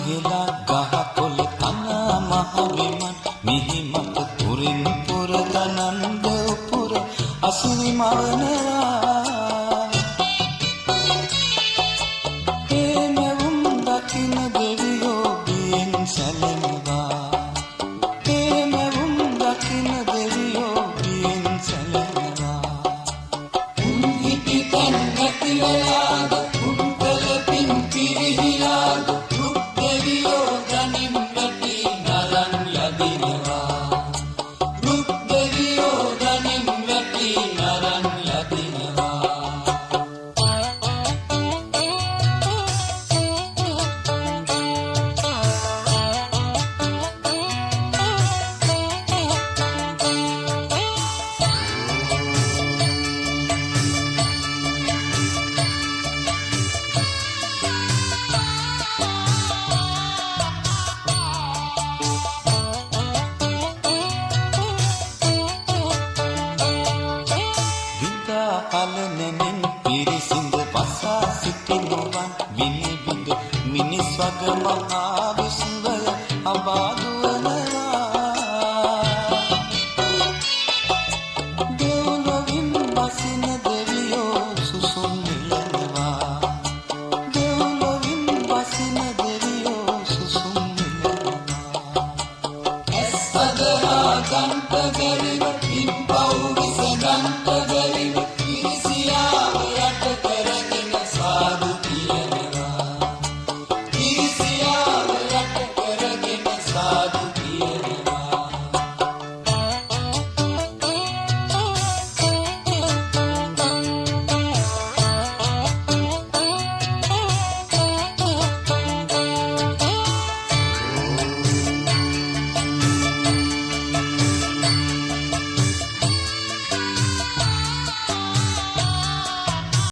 හෙලා ගහ කොළ තන මහ විමන් මිහි මත පුරින් පුර දනන්ද පුර අසුරි මවනවා ඒ මෙවුම් දකින දෙවියෝ බියෙන් සැලෙනවා ඒ මෙවුම් දකින දෙවියෝ බියෙන් සැලෙනවා උන් හිටි තන් නැතිවලාද උන් කළ පින් පිරිහිලාද දුක් දෙවියෝ ගනිම් වැටි නරන් යදිනවා දුක් දෙවියෝ ගනිම් වැටි නරන් යදිනවා පලනෙමින් පිරිසිඳ පසා සිටිනුවන් විනිවිද මිනිස් වග මහා විශ්වය අබා